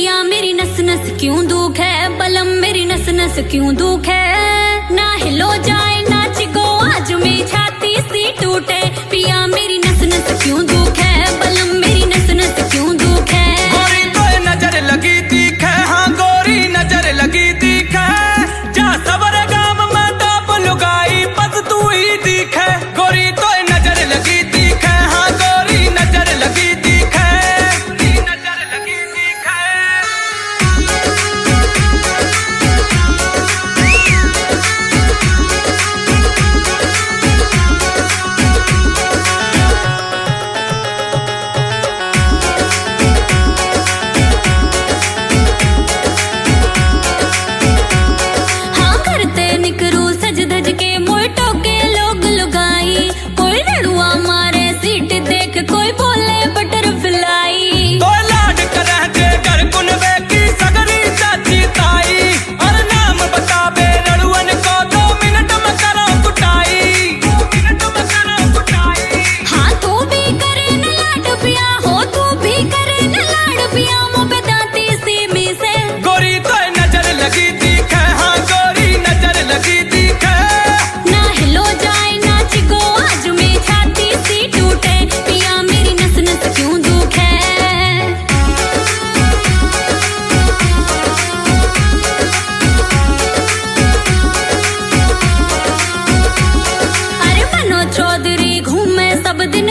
पिया मेरी नस नस क्यों दुख है, बलम मेरी नस नस क्यों दुख है। ना हिलो जाए नाच गो आज मेरी छाती सी टूटे, पिया मेरी नस नस क्यों दुख है, बलम मेरी नस नस क्यों दुख है। गोरी तो नजर लगी दिख है, हाँ गोरी नजर लगी दिख है। जा सबर गाम में ताप लुगाई बस तू ही दिख है। गोरी तो नजर लगी दिख है, हाँ गोरी नजर लगी दिख है। नजर लगी दिख है। हाँ करते निकरू सज धज के मोर टोके लोग लुगाई, कोई रड़ुआ मारे सीट देख कोई बोले बटरफ्लाई। तो लाड करह जे घर कुनबे की सगरी चाची ताई, और नाम बता बे रड़ुअन को 2 मिनट में करो कुटाई। 2 मिनट में करो कुटाई। हाँ तू भी करे न लाड पिया हो, तू भी करे न लाड पिया मुँह दांती सी मी से। गोरी तो नजर लगी दिख है, हाँ गोरी नजर लगी दिख है। ना हिलो जाए नाच गो आज मेरी छाती सी टूटे, पिया मेरी नस नस क्यों दुख है। अरे मनोज चौधरी घूमे सब दिन